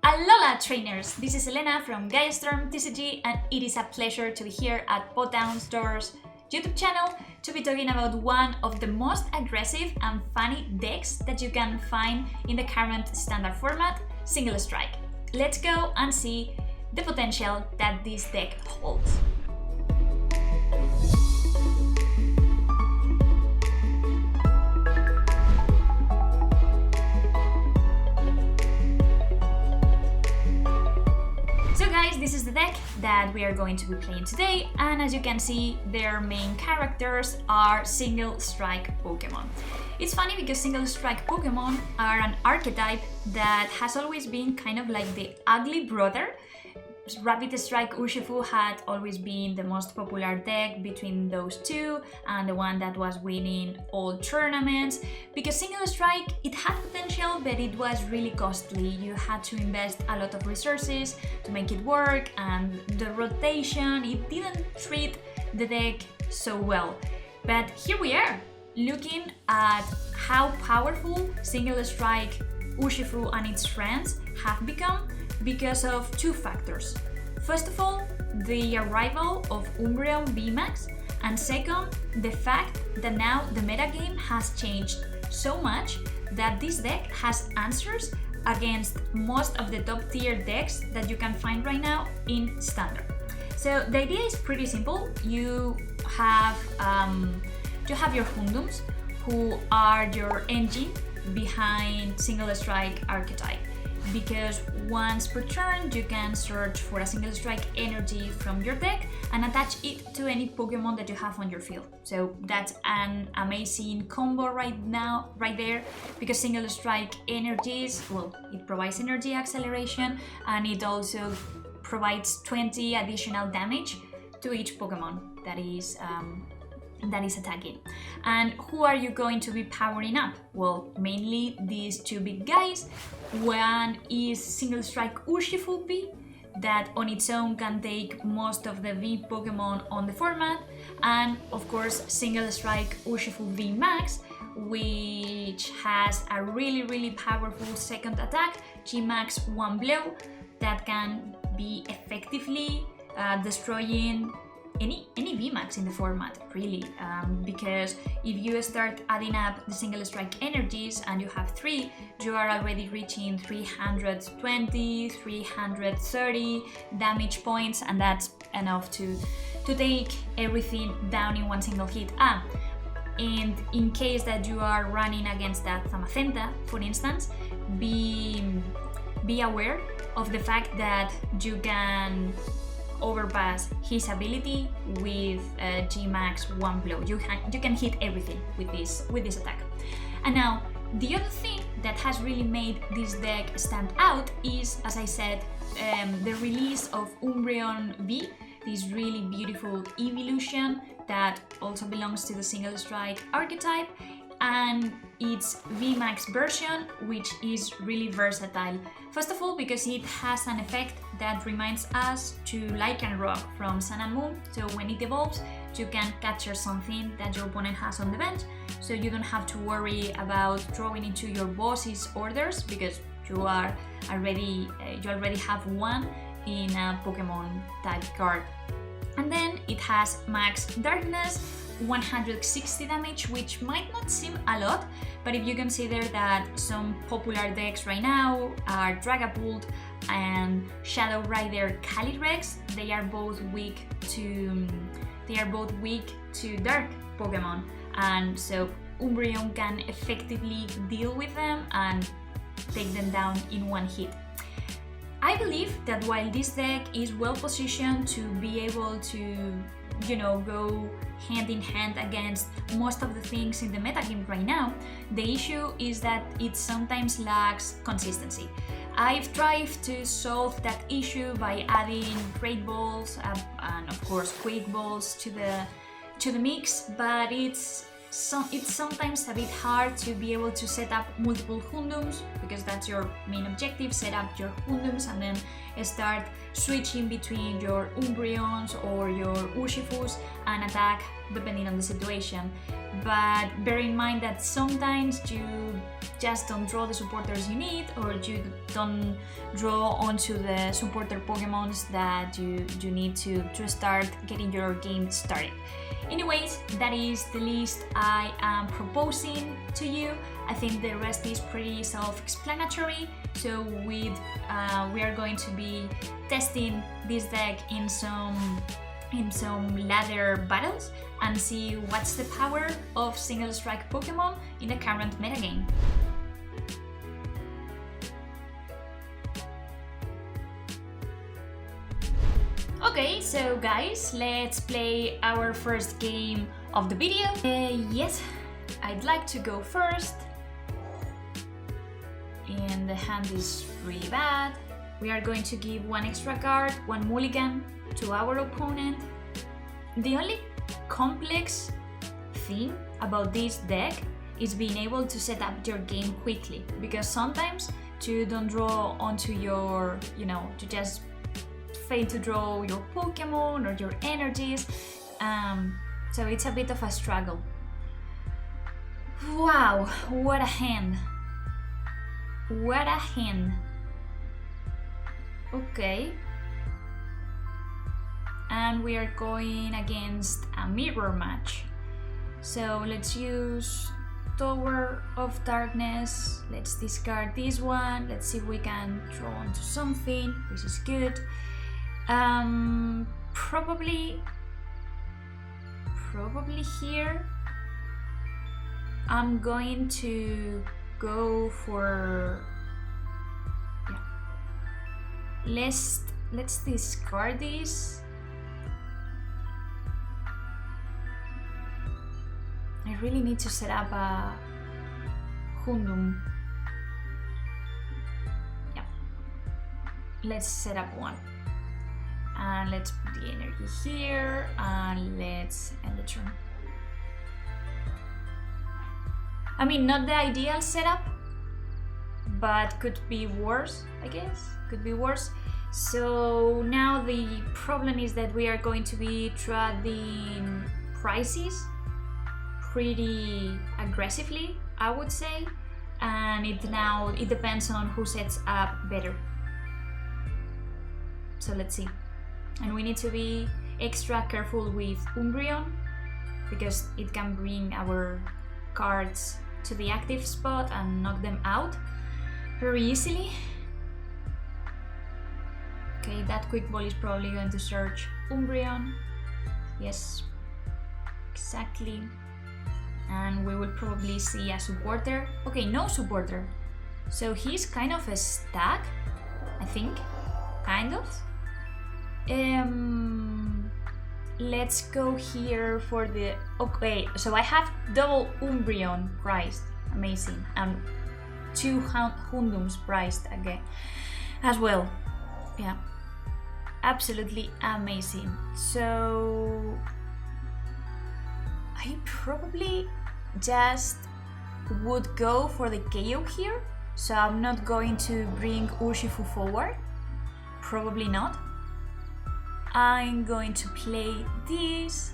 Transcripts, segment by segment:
Alola trainers! This is Elena from Gaia Storm TCG, and it is a pleasure to be here at PoTown Store's YouTube channel to be talking about one of the most aggressive and funny decks that you can find in the current standard format, Single Strike. Let's go and see the potential that this deck holds. So guys, this is the deck that we are going to be playing today, and as you can see, their main characters are Single Strike Pokemon. It's funny because Single Strike Pokemon are an archetype that has always been kind of like the ugly brother. Rapid Strike Urshifu had always been the most popular deck between those two and the one that was winning all tournaments, because Single Strike, it had potential, but it was really costly. You had to invest a lot of resources to make it work, and the rotation, it didn't treat the deck so well. But here we are, looking at how powerful Single Strike Urshifu and its friends have become because of two factors. First of all, the arrival of Umbreon VMAX, and second, the fact that now the metagame has changed so much that this deck has answers against most of the top tier decks that you can find right now in Standard. So the idea is pretty simple. You have your Hundums, who are your engine behind Single Strike archetype, because once per turn you can search for a Single Strike energy from your deck and attach it to any Pokemon that you have on your field. So that's an amazing combo right there, because Single Strike energies, well, it provides energy acceleration and it also provides 20 additional damage to each Pokemon that is attacking. And who are you going to be powering up? Well, mainly these two big guys. One is Single Strike Urshifu V, that on its own can take most of the V Pokemon on the format, and of course Single Strike Urshifu Vmax, which has a really powerful second attack, Gmax One Blow, that can be effectively destroying any VMAX in the format, really, because if you start adding up the Single Strike energies and you have 3, you are already reaching 320, 330 damage points, and that's enough to take everything down in one single hit. And in case that you are running against that Zamazenta, for instance, be aware of the fact that you can overpass his ability with Gmax One Blow. You can hit everything with this attack. And now the other thing that has really made this deck stand out is, as I said, the release of Umbreon V, this really beautiful eveelution that also belongs to the Single Strike archetype, and its VMAX version, which is really versatile. First of all, because it has an effect that reminds us to Lycanroc from Sun and Moon, so when it evolves, you can capture something that your opponent has on the bench, so you don't have to worry about drawing into your boss's orders, because you already have one in a Pokemon type card. And then it has Max Darkness, 160 damage, which might not seem a lot, but if you consider that some popular decks right now are Dragapult and Shadow Rider Calyrex, they are both weak to dark Pokemon, and so Umbreon can effectively deal with them and take them down in one hit. I believe that while this deck is well positioned to be able to, go hand in hand against most of the things in the metagame right now, the issue is that it sometimes lacks consistency. I've tried to solve that issue by adding Great Balls and of course Quick Balls to the mix, but it's sometimes a bit hard to be able to set up multiple Hundums, because that's your main objective, set up your Hundums and then start switching between your Umbreons or your Urshifus and attack depending on the situation. But bear in mind that sometimes you just don't draw the supporters you need, or you don't draw onto the supporter Pokemons that you need to start getting your game started. Anyways, that is the list I am proposing to you. I think the rest is pretty self-explanatory. So we are going to be testing this deck in some ladder battles and see what's the power of Single Strike Pokemon in the current metagame. Okay, so guys, let's play our first game of the video. Yes, I'd like to go first. And the hand is really bad. We are going to give one extra card, one mulligan to our opponent. The only complex thing about this deck is being able to set up your game quickly, because sometimes you don't draw onto your, to just fail to draw your Pokemon or your energies, so it's a bit of a struggle. Wow, what a hand! What a hand! Okay. And we are going against a mirror match. So let's use Tower of Darkness. Let's discard this one. Let's see if we can draw onto something. This is good. Probably here I'm going to go for, let's discard this. I really need to set up a Hundum. Yeah, let's set up one. And let's put the energy here, and let's end the turn. I mean, not the ideal setup, but could be worse, I guess. Could be worse. So now the problem is that we are going to be trading prices pretty aggressively, I would say, and it depends on who sets up better. So let's see. And we need to be extra careful with Umbreon, because it can bring our cards to the active spot and knock them out very easily. Okay, that quick ball is probably going to search Umbreon. Yes, exactly. And we will probably see a supporter. Okay, no supporter. So he's kind of a stack, I think. Kind of. Let's go here for the... Okay, so I have double Umbreon priced. Amazing. And 2 Hundums priced again as well. Yeah. Absolutely amazing. So I probably just would go for the KO here. So I'm not going to bring Urshifu forward. Probably not. I'm going to play this,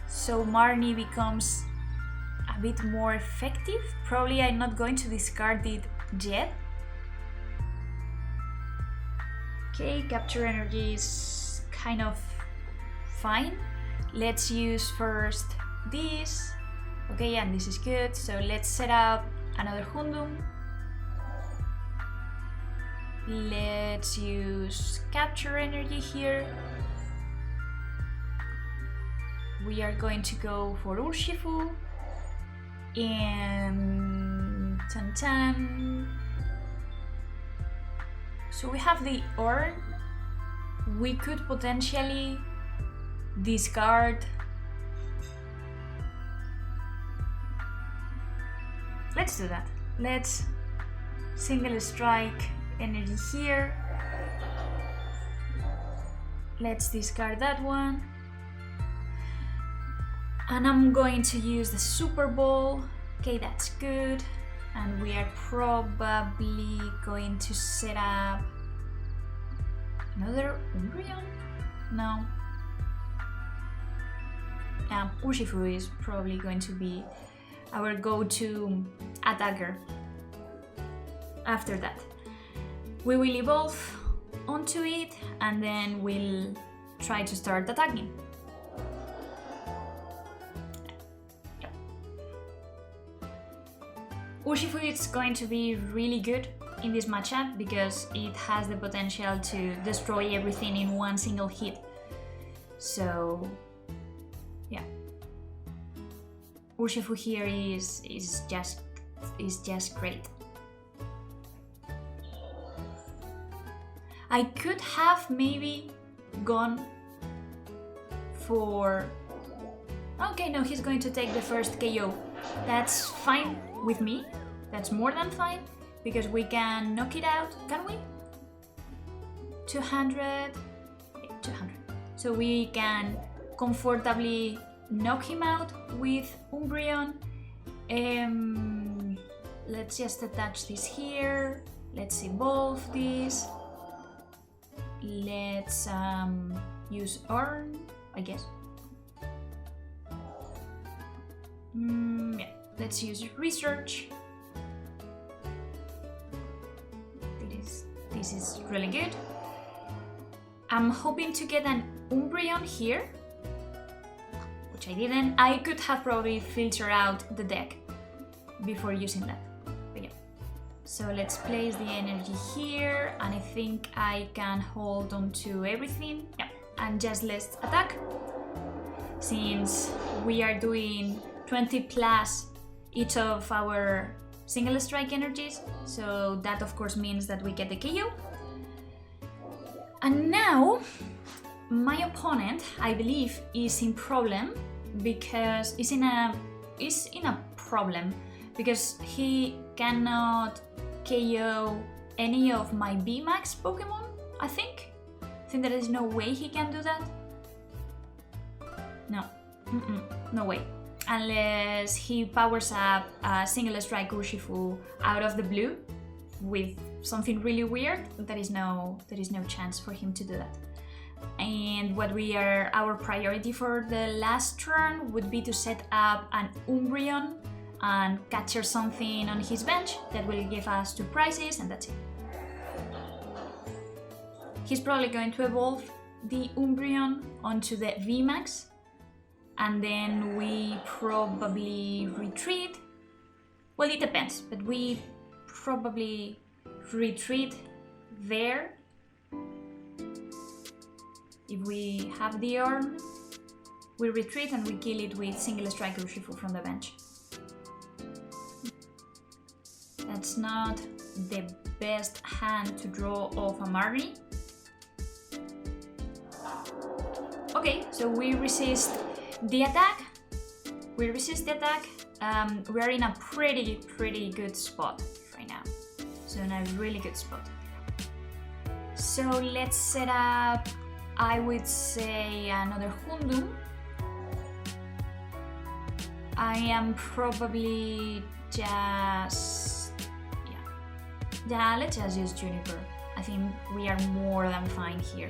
so Marnie becomes a bit more effective. Probably I'm not going to discard it yet. Okay, capture energy is kind of fine. Let's use first this. Okay, and this is good. So let's set up another Hundum. Let's use capture energy here. We are going to go for Urshifu. And tan. So we have the urn. We could potentially discard. Let's do that. Let's single strike energy here. Let's discard that one. And I'm going to use the Super Ball. Okay, that's good. And we are probably going to set up another Umbreon? No. Urshifu is probably going to be our go-to attacker. After that, we will evolve onto it and then we'll try to start attacking. Yep. Urshifu is going to be really good in this matchup because it has the potential to destroy everything in one single hit. So yeah, Urshifu here is just great. I could have maybe gone for... Okay, no, he's going to take the first KO. That's fine with me. That's more than fine, because we can knock it out, can we? 200... 200. So we can comfortably knock him out with Umbreon. Let's just attach this here. Let's evolve this. Let's use Earn, I guess. Yeah, let's use Research. This is really good. I'm hoping to get an Umbreon here, which I didn't. I could have probably filtered out the deck before using that. But yeah. So let's place the energy here, and I think I can hold on to everything. Yeah, and just let's attack. Since we are doing 20 plus each of our single strike energies, so that of course means that we get the KO. And now my opponent, I believe, is in problem because is in a problem because he cannot KO any of my VMAX Pokemon. I think there is no way he can do that. No, no way. Unless he powers up a Single Strike Urshifu out of the blue with something really weird, there is no chance for him to do that. And our priority for the last turn would be to set up an Umbreon and capture something on his bench that will give us 2 prizes, and that's it. He's probably going to evolve the Umbreon onto the VMAX, and then we probably retreat. Well, it depends, but we probably retreat there. If we have the Urn, we retreat and we kill it with Single Strike Urshifu from the bench. That's not the best hand to draw off a Marnie. Okay, so we resist the attack. We are in a pretty good spot right now. So in a really good spot. So let's set up, I would say, another Hundum. I am probably just... Yeah, let's just use Juniper. I think we are more than fine here.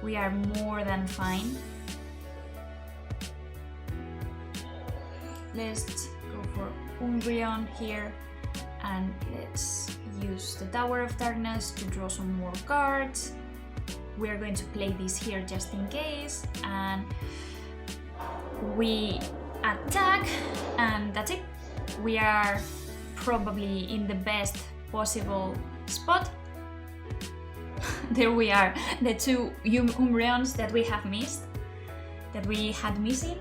We are more than fine. Let's go for Umbreon here, and let's use the Tower of Darkness to draw some more cards. We are going to play this here just in case, and we attack, and that's it. We are probably in the best possible spot. There we are, the 2 Umbreons that we have missed, that we had missing.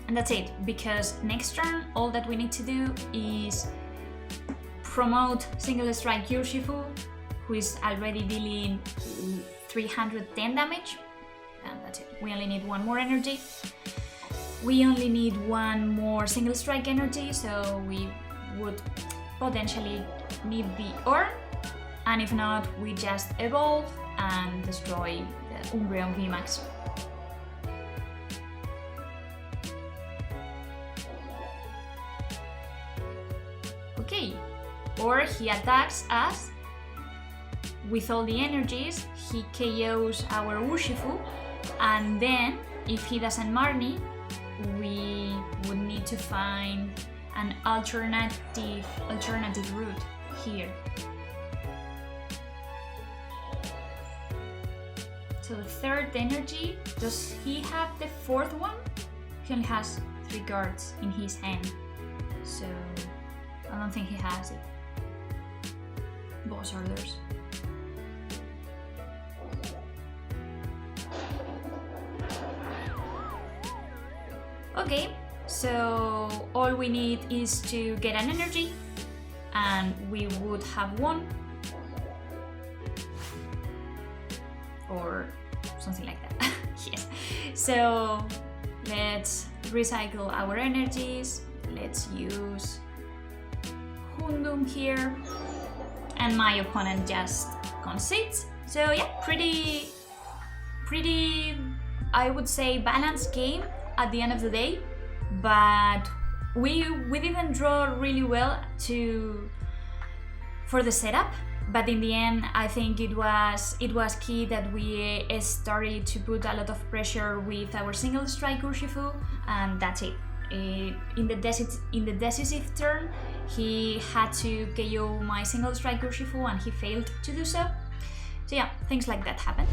And that's it, because next turn all that we need to do is promote Single Strike Urshifu, who is already dealing 310 damage, and that's it. We only need 1 more energy. We only need 1 more Single Strike energy, so we would potentially need the Urn, and if not, we just evolve and destroy the Umbreon VMAX. Okay, or he attacks us with all the energies, he KOs our Urshifu, and then if he doesn't Marnie, we would need to find an alternative route here. So the third energy, does he have the fourth one? He only has 3 cards in his hand, so I don't think he has it. Boss orders. Okay, so all we need is to get an energy, and we would have won. Or something like that. Yes. So let's recycle our energies. Let's use Hundum here. And my opponent just concedes. So yeah, pretty, I would say, balanced game at the end of the day. But we didn't draw really well for the setup. But in the end, I think it was key that we started to put a lot of pressure with our Single Strike Urshifu, and that's it. In the decisive turn, he had to KO my Single Strike Urshifu, and he failed to do so. So yeah, things like that happen.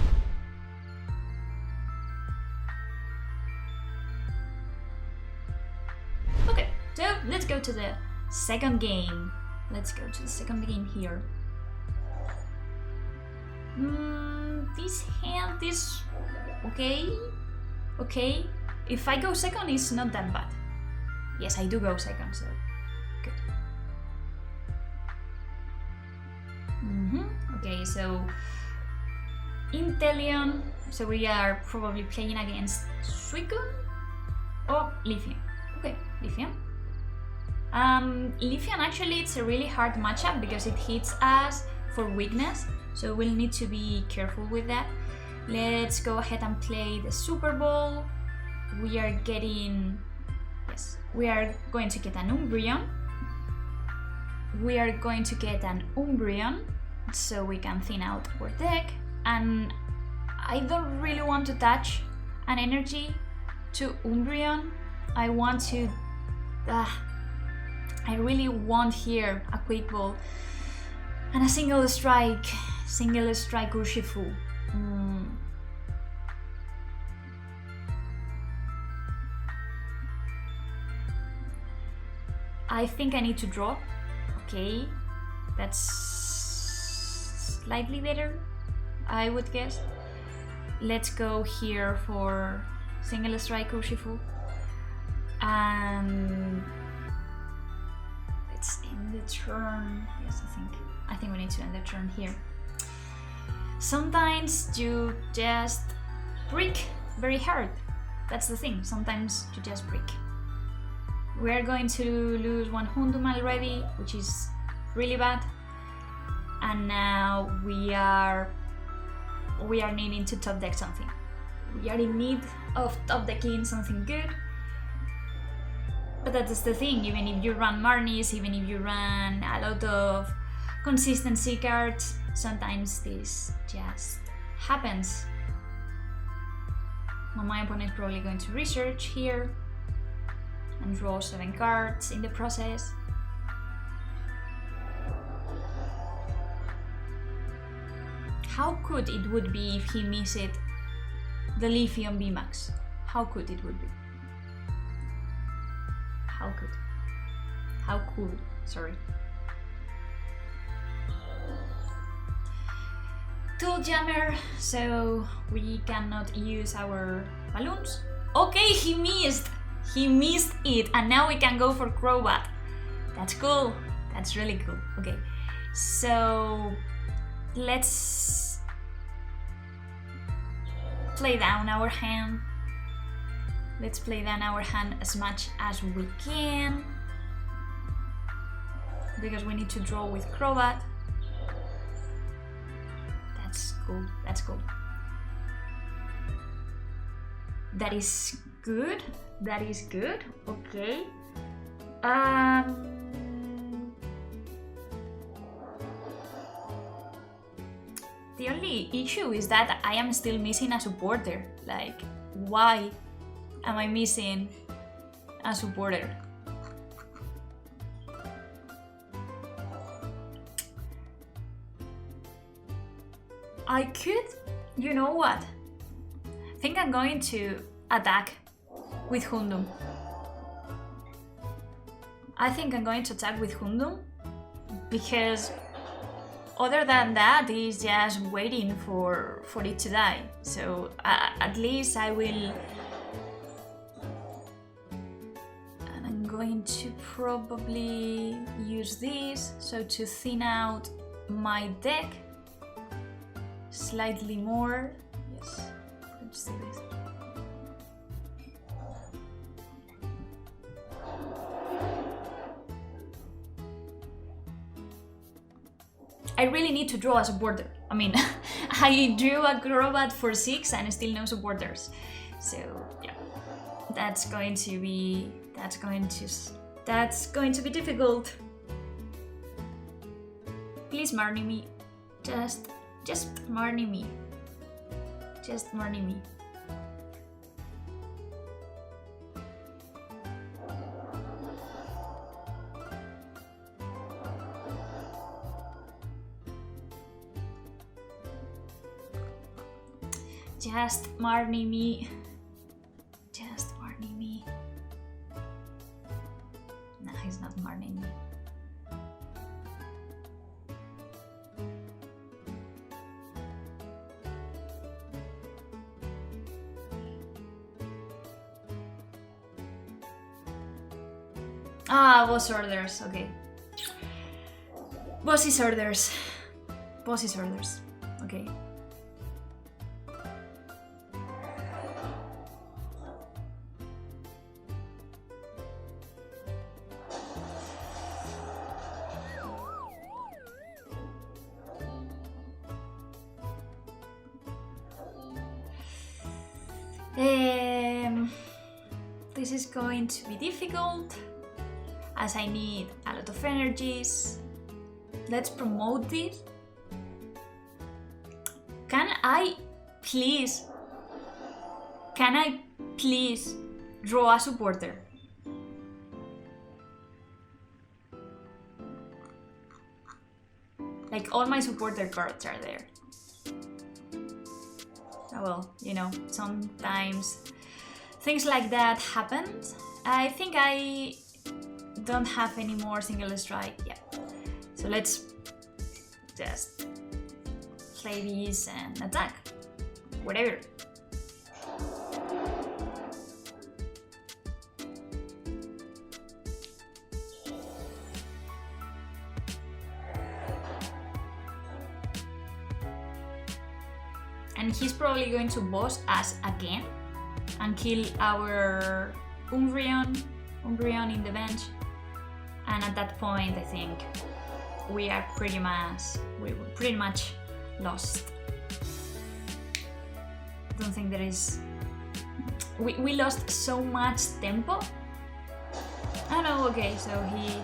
Okay, so let's go to the second game. Let's go to the second game here. This hand is okay. Okay, if I go second, it's not that bad. Yes, I do go second, so good. Okay, so Inteleon. So we are probably playing against Suicune or Leafeon. Okay, Leafeon. Leafeon, actually, it's a really hard matchup because it hits us for weakness. So we'll need to be careful with that. Let's go ahead and play the Super Bowl. We are going to get an Umbreon. We are going to get an Umbreon, so we can thin out our deck. And I don't really want to touch an energy to Umbreon. I really want here a Quick Ball and a Single Strike Urshifu. I think I need to draw. Okay, that's slightly better, I would guess. Let's go here for Single Strike Urshifu. And let's end the turn. Yes, I think we need to end the turn here. Sometimes you just break very hard. That's the thing. Sometimes you just break. We are going to lose one Hundum already, which is really bad. And now we are needing to top deck something. We are in need of top decking something good. But that's the thing, even if you run Marnies, even if you run a lot of consistency cards, sometimes this just happens. Well, my opponent is probably going to research here and draw 7 cards in the process. How good it would be if he missed the Umbreon VMAX. How good it would be. How good. How cool, sorry. Tool Jammer, so we cannot use our balloons. Okay, he missed it, and now we can go for Crobat. That's cool, that's really cool. Okay, so let's play down our hand. Let's play down our hand as much as we can, because we need to draw with Crobat. That's cool, that's cool. That is good, that is good, okay. The only issue is that I am still missing a supporter. Like, why am I missing a supporter. I could, you know what? I think I'm going to attack with Hundum. I think I'm going to attack with Hundum because other than that, he's just waiting for it to die. So at least I will. And I'm going to probably use this so to thin out my deck slightly more. Yes, let's do this. I really need to draw a supporter. I mean, I drew a Crobat for 6 and still no supporters. So yeah, that's going to be difficult. Please Marnie me. Just Marnie me. Just Marnie me. Just Marnie me. Just Marnie me. No, he's not Marnie me. Ah, boss orders, okay. Boss's orders. Boss's orders, okay. This is going to be difficult as I need a lot of energies. Let's promote this. Can I please draw a supporter? Like all my supporter cards are there. Oh well, you know, sometimes things like that happen. I think I don't have any more single strike. Yeah. So let's just play these and attack. Whatever. And he's probably going to boss us again and kill our Umbreon in the bench. And at that point, I think we were pretty much lost. I don't think there is. We lost so much tempo. Oh no, okay, so he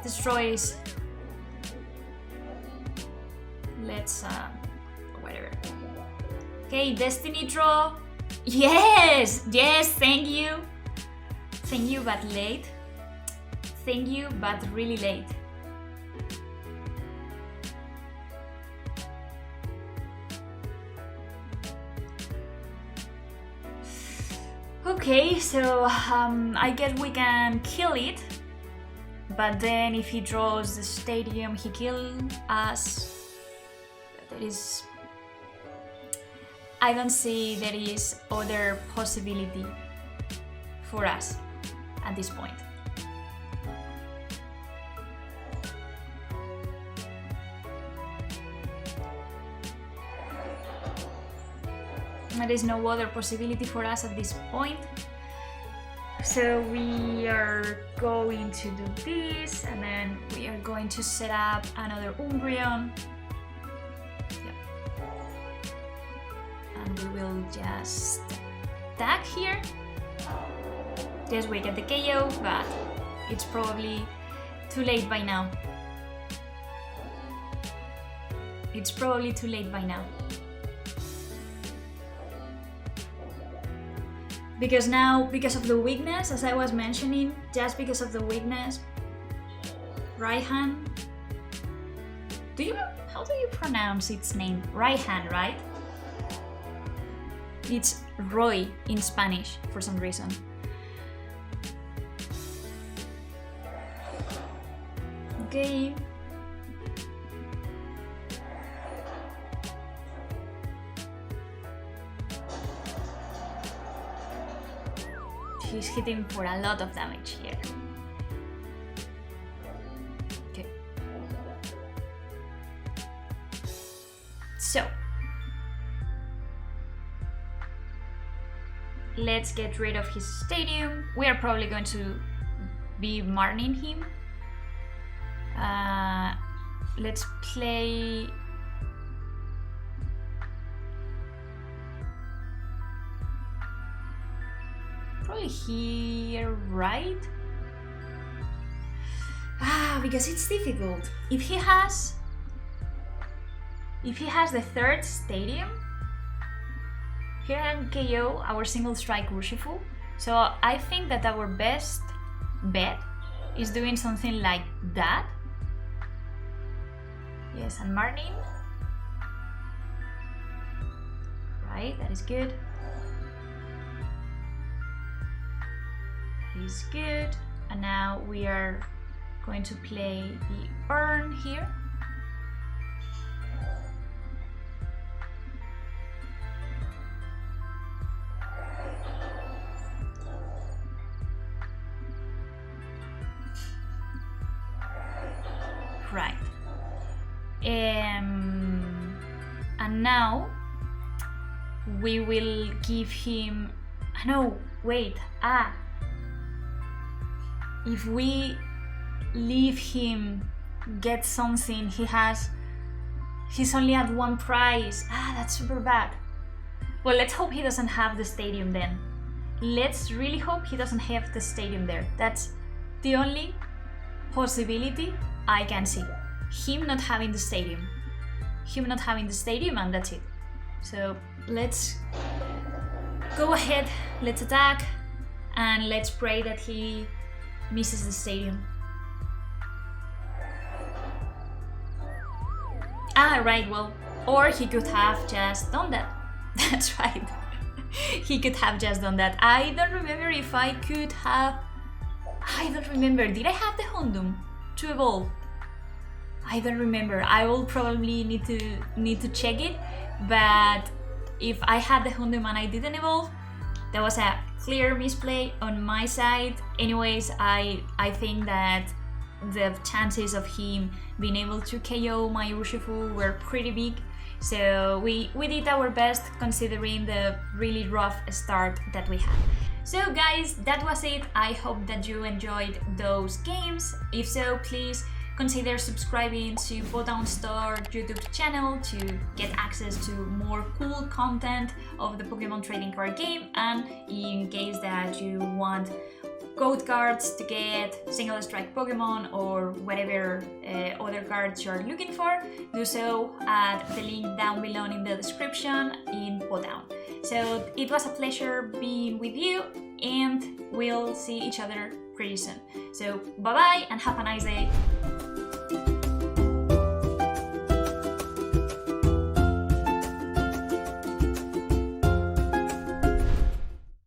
destroys. Let's whatever. Okay, Destiny draw. Yes, thank you. Thank you, but late. Thank you, but really late. Okay, so I guess we can kill it. But then if he draws the stadium, he kills us. There is... I don't see there is other possibility for us at this point. There is no other possibility for us at this point. So we are going to do this, and then we are going to set up another Umbreon. And we will just attack here. Just we get the KO, but it's probably too late by now. It's probably too late by now. Because now, because of the weakness, as I was mentioning, just because of the weakness, Raihan. How do you pronounce its name? Raihan, right? It's Roy in Spanish for some reason. Okay. He's hitting for a lot of damage here. Okay. So, let's get rid of his stadium. We are probably going to be marning him. Let's play... Probably here, right? Because it's difficult. If he has the third stadium, he can KO our Single Strike Urshifu. So I think that our best bet is doing something like that. Yes, and Martin. Right, that is good. That is good. And now we are going to play the urn here. Right. And now we will give him... No, wait. If we leave him get something, he's only at one prize. That's super bad. Well, let's hope he doesn't have the stadium then. Let's really hope he doesn't have the stadium there. That's the only possibility I can see. Him not having the stadium. And that's it. So let's go ahead, let's attack, and let's pray that he misses the stadium. Right, well, or he could have just done that. That's right. He could have just done that. I don't remember if I could have... I don't remember. Did I have the Houndoom to evolve? I don't remember. I will probably need to check it, but if I had the Houndoom and I didn't evolve, that was a clear misplay on my side. Anyways, I think that the chances of him being able to KO my Urshifu were pretty big, so we did our best considering the really rough start that we had. So guys, that was it. I hope that you enjoyed those games. If so, please consider subscribing to PoTown Store YouTube channel to get access to more cool content of the Pokemon trading card game, and in case that you want code cards to get Single Strike Pokemon or whatever other cards you're looking for, do so at the link down below in the description in PoTown. So it was a pleasure being with you, and we'll see each other pretty soon. So bye bye and have a nice day.